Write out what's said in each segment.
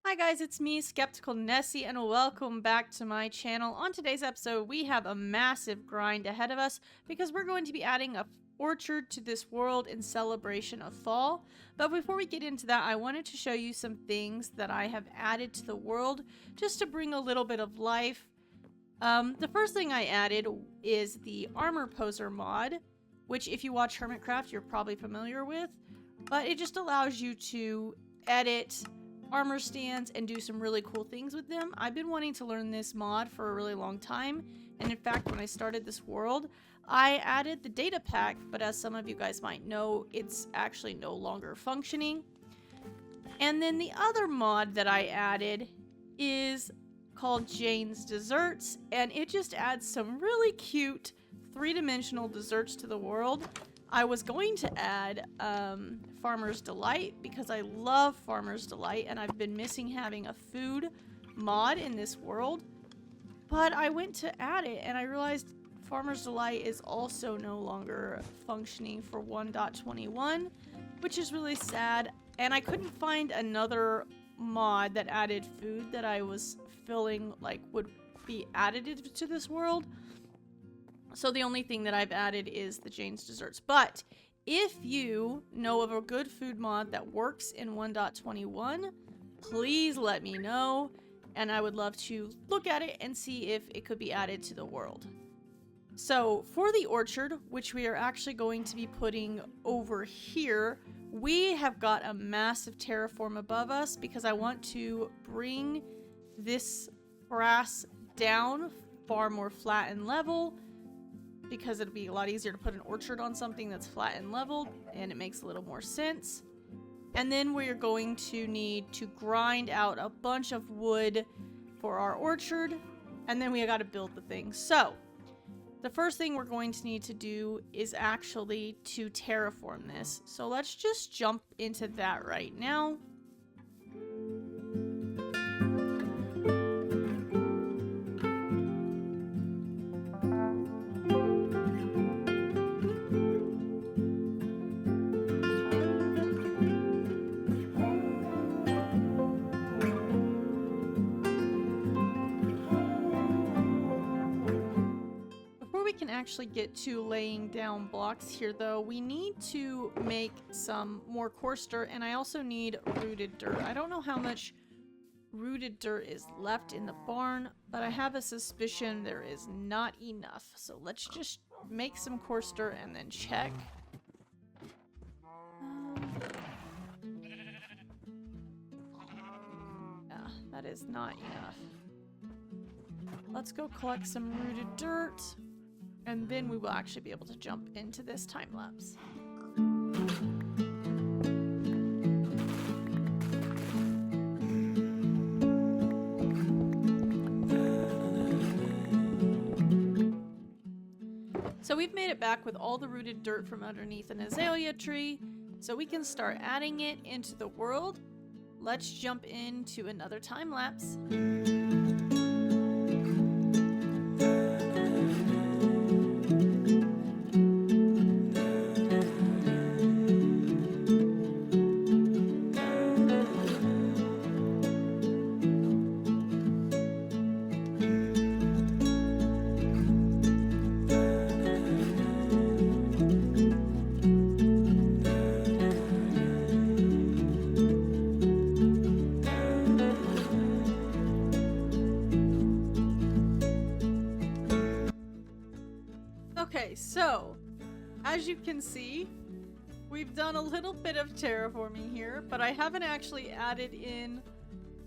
Hi guys, it's me, Skeptical Nessie, and welcome back to my channel. On today's episode, we have a massive grind ahead of us because we're going to be adding a orchard to this world in celebration of fall. But before we get into that, I wanted to show you some things that I have added to the world just to bring a little bit of life. The first thing I added is the Armor Poser mod, which if you watch Hermitcraft, you're probably familiar with. But it just allows you to edit armor stands and do some really cool things with them. I've been wanting to learn this mod for a really long time, and in fact when I started this world I added the data pack, but as some of you guys might know, it's actually no longer functioning. And then the other mod that I added is called Jane's Desserts, and it just adds some really cute three-dimensional desserts to the world. I was going to add Farmer's Delight because I love Farmer's Delight and I've been missing having a food mod in this world. But I went to add it and I realized Farmer's Delight is also no longer functioning for 1.21, which is really sad. And I couldn't find another mod that added food that I was feeling like would be additive to this world. So the only thing that I've added is the Jane's Desserts. But if you know of a good food mod that works in 1.21, please let me know. And I would love to look at it and see if it could be added to the world. So for the orchard, which we are actually going to be putting over here, we have got a massive terraform above us because I want to bring this grass down far more flat and level, because it'll be a lot easier to put an orchard on something that's flat and leveled, and it makes a little more sense. And then we're going to need to grind out a bunch of wood for our orchard, and then we got to build the thing. So the first thing we're going to need to do is actually to terraform this. So let's just jump into that right now. Can actually get to laying down blocks here though, we need to make some more coarse dirt, and I also need rooted dirt. I don't know how much rooted dirt is left in the barn, but I have a suspicion there is not enough. So let's just make some coarse dirt and then check. Yeah, that is not enough. Let's go collect some rooted dirt. And then we will actually be able to jump into this time lapse. So we've made it back with all the rooted dirt from underneath an azalea tree, so we can start adding it into the world. Let's jump into another time lapse. Okay, so as you can see, we've done a little bit of terraforming here, but I haven't actually added in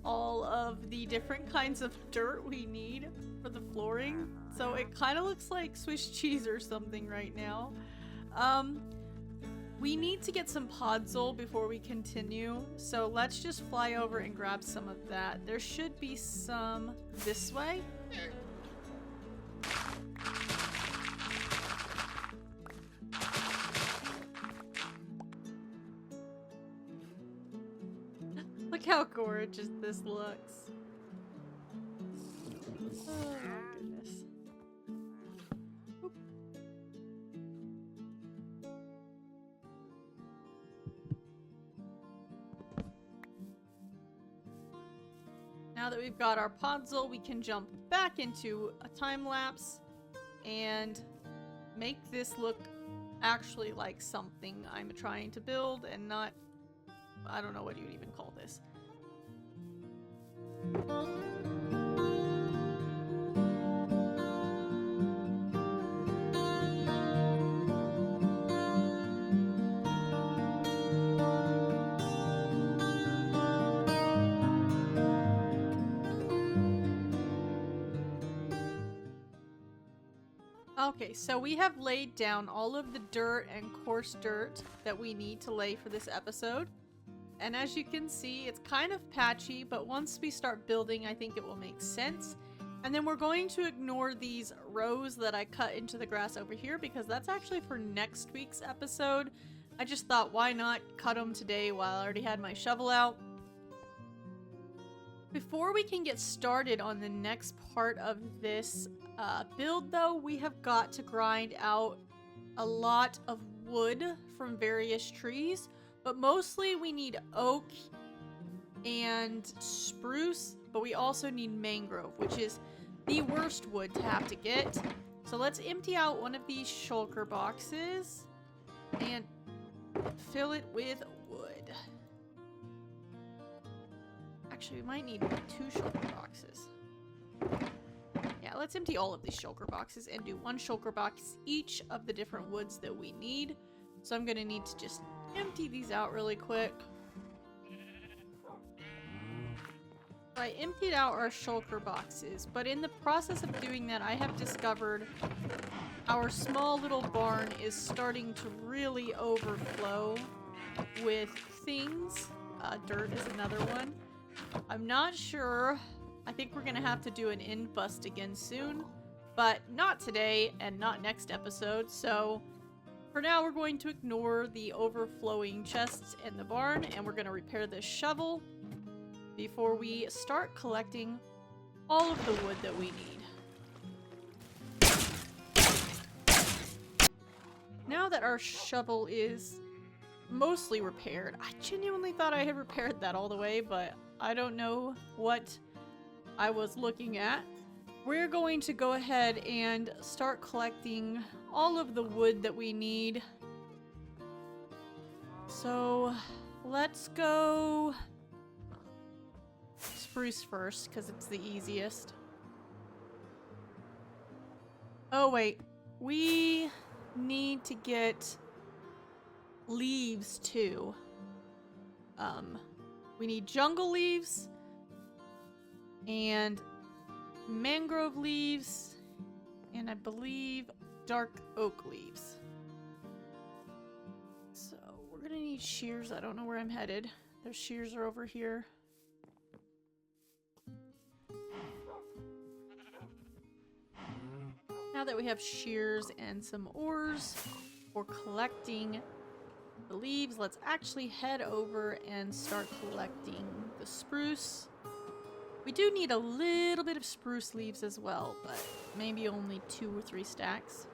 all of the different kinds of dirt we need for the flooring. So it kind of looks like Swiss cheese or something right now. We need to get some Podel before we continue, so let's just fly over and grab some of that. There should be some this way. Look how gorgeous this looks. Oh my goodness. Oop. Now that we've got our Podel, we can jump back into a time lapse and make this look actually like something I'm trying to build and not, I don't know what you'd even call this. Okay, so we have laid down all of the dirt and coarse dirt that we need to lay for this episode. And as you can see, it's kind of patchy, but once we start building, I think it will make sense. And then we're going to ignore these rows that I cut into the grass over here because that's actually for next week's episode. I just thought, why not cut them today while I already had my shovel out? Before we can get started on the next part of this build, though, we have got to grind out a lot of wood from various trees, but mostly we need oak and spruce, but we also need mangrove, which is the worst wood to have to get. So let's empty out one of these shulker boxes and fill it with wood. Actually, we might need 2 shulker boxes. Yeah, let's empty all of these shulker boxes and do 1 shulker box each of the different woods that we need. So I'm gonna need to just empty these out really quick. I emptied out our shulker boxes, but in the process of doing that, I have discovered our small little barn is starting to really overflow with things. Dirt is another one. I'm not sure. I think we're gonna have to do an end bust again soon, but not today and not next episode. So for now, we're going to ignore the overflowing chests in the barn, and we're gonna repair this shovel before we start collecting all of the wood that we need. Now that our shovel is mostly repaired, I genuinely thought I had repaired that all the way, but I don't know what I was looking at. We're going to go ahead and start collecting all of the wood that we need. So let's go spruce first, because it's the easiest. Oh wait, we need to get leaves too. We need jungle leaves and mangrove leaves, and I believe dark oak leaves. So we're gonna need shears. I don't know where I'm headed. Their shears are over here. Now that we have shears and some ores for collecting the leaves, let's actually head over and start collecting the spruce. We do need a little bit of spruce leaves as well, but maybe only 2 or 3 stacks.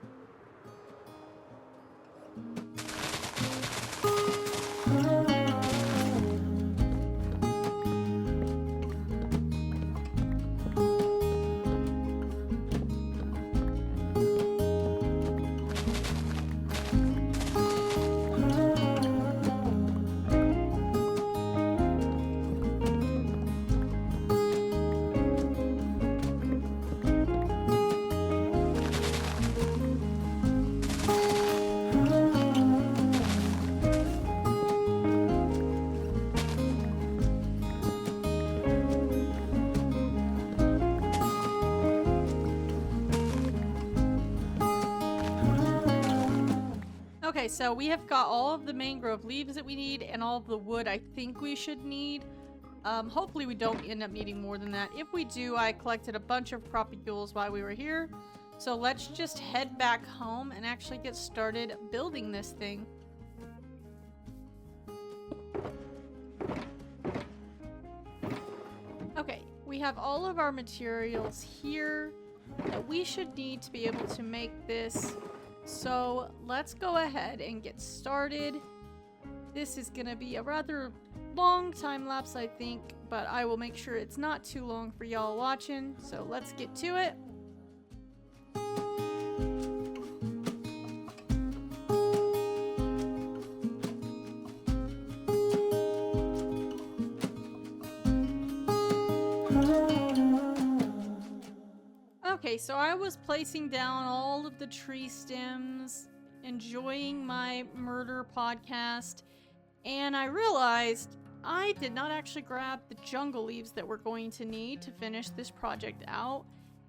Okay, so we have got all of the mangrove leaves that we need and all of the wood I think we should need. Hopefully we don't end up needing more than that. If we do, I collected a bunch of propagules while we were here. So let's just head back home and actually get started building this thing. Okay, we have all of our materials here that we should need to be able to make this. So let's go ahead and get started. This is gonna be a rather long time lapse, I think, but I will make sure it's not too long for y'all watching. So let's get to it. Okay, so I was placing down all of the tree stems, enjoying my murder podcast, and I realized I did not actually grab the jungle leaves that we're going to need to finish this project out,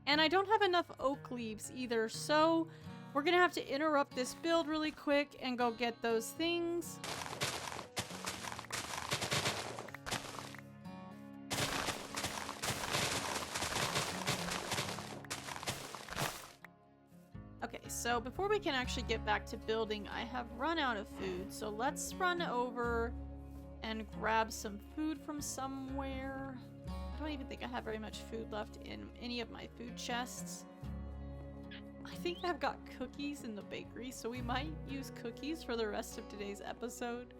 and I don't have enough oak leaves either, so we're gonna have to interrupt this build really quick and go get those things. So before we can actually get back to building, I have run out of food. So let's run over and grab some food from somewhere. I don't even think I have very much food left in any of my food chests. I think I've got cookies in the bakery, so we might use cookies for the rest of today's episode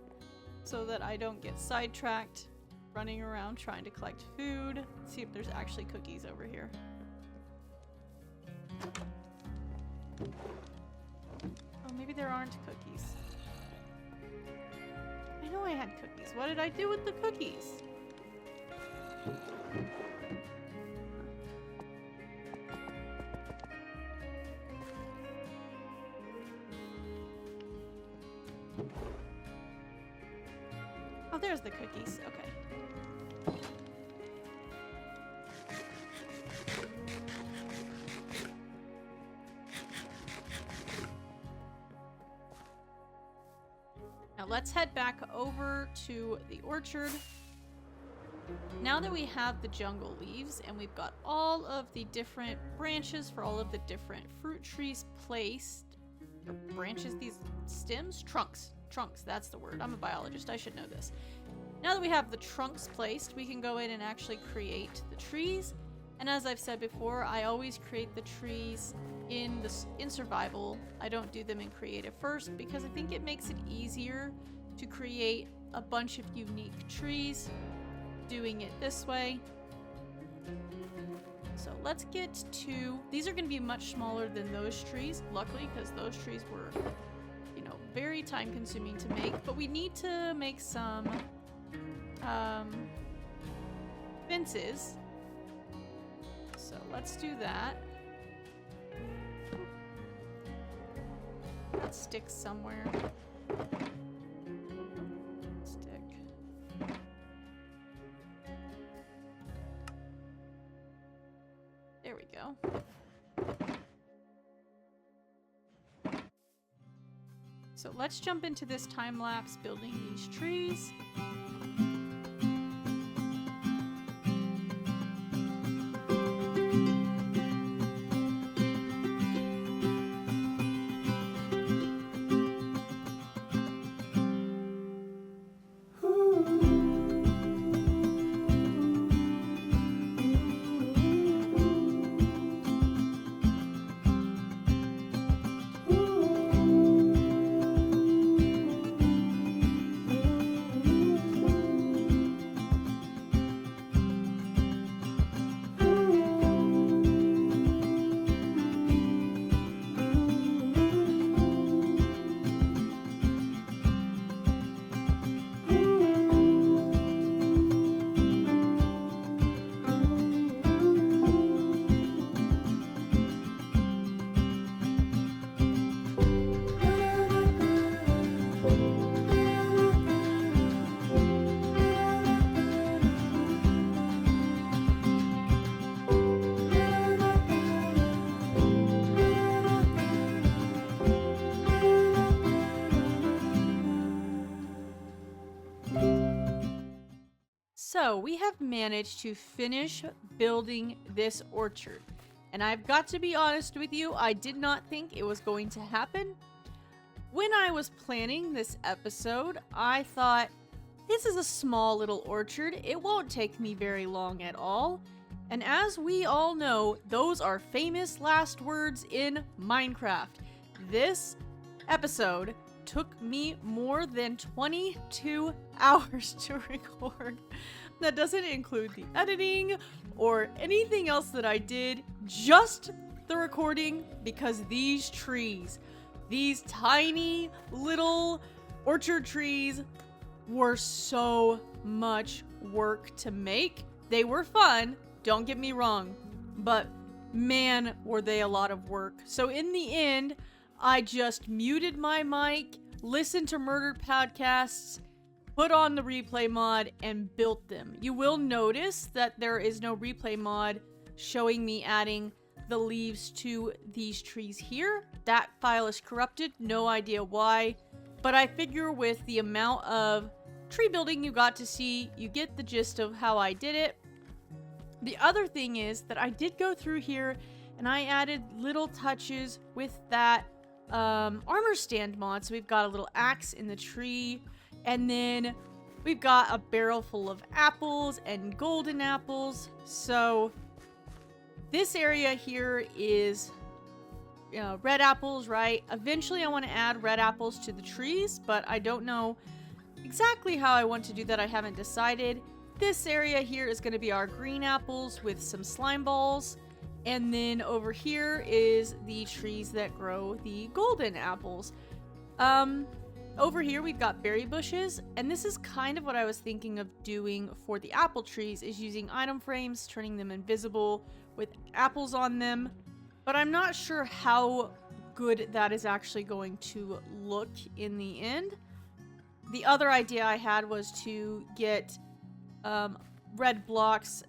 so that I don't get sidetracked running around trying to collect food. Let's see if there's actually cookies over here. Oh, maybe there aren't cookies. I know I had cookies. What did I do with the cookies? Oh, there's the cookies. Okay. Let's head back over to the orchard. Now that we have the jungle leaves and we've got all of the different branches for all of the different fruit trees placed, or branches, these stems? Trunks, that's the word. I'm a biologist, I should know this. Now that we have the trunks placed, we can go in and actually create the trees. And as I've said before, I always create the trees in survival. I don't do them in creative first because I think it makes it easier to create a bunch of unique trees doing it this way. So let's get to, these are going to be much smaller than those trees, luckily, because those trees were, you know, very time consuming to make, but we need to make some fences. So let's do that. That sticks somewhere. Stick. There we go. So let's jump into this time lapse building these trees. So we have managed to finish building this orchard. And I've got to be honest with you, I did not think it was going to happen. When I was planning this episode, I thought, this is a small little orchard. It won't take me very long at all. And as we all know, those are famous last words in Minecraft. This episode took me more than 22 hours to record. That doesn't include the editing or anything else that I did, just the recording, because these trees, these tiny little orchard trees, were so much work to make. They were fun, don't get me wrong, but man, were they a lot of work. So in the end, I just muted my mic, listened to murdered podcasts, put on the replay mod, and built them. You will notice that there is no replay mod showing me adding the leaves to these trees here. That file is corrupted, no idea why, but I figure with the amount of tree building you got to see, you get the gist of how I did it. The other thing is that I did go through here and I added little touches with that armor stand mod. So we've got a little axe in the tree, and then we've got a barrel full of apples and golden apples. So this area here is red apples, right? Eventually I want to add red apples to the trees, but I don't know exactly how I want to do that. I haven't decided. This area here is going to be our green apples with some slime balls. And then over here is the trees that grow the golden apples. Over here we've got berry bushes, and this is kind of what I was thinking of doing for the apple trees, is using item frames, turning them invisible with apples on them. But I'm not sure how good that is actually going to look in the end. The other idea I had was to get red blocks,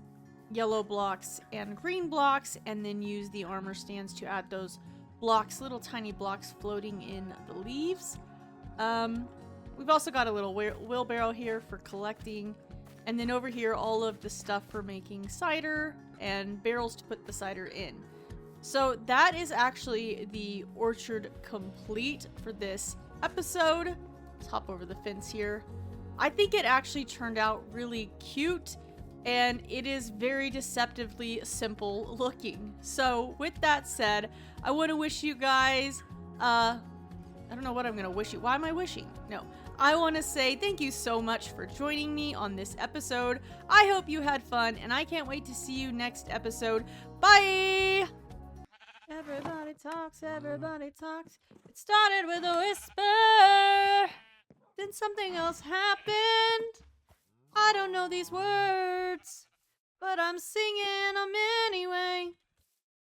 yellow blocks, and green blocks, and then use the armor stands to add those blocks, little tiny blocks floating in the leaves. We've also got a little wheelbarrow here for collecting, and then over here all of the stuff for making cider and barrels to put the cider in. So that is actually the orchard complete for this episode. Let's hop over the fence here. I think it actually turned out really cute, and it is very deceptively simple looking. So with that said, I want to wish you guys, I don't know what I'm going to wish you. Why am I wishing? No. I want to say thank you so much for joining me on this episode. I hope you had fun, and I can't wait to see you next episode. Bye! Everybody talks, everybody talks. It started with a whisper. Then something else happened. I don't know these words, but I'm singing them anyway.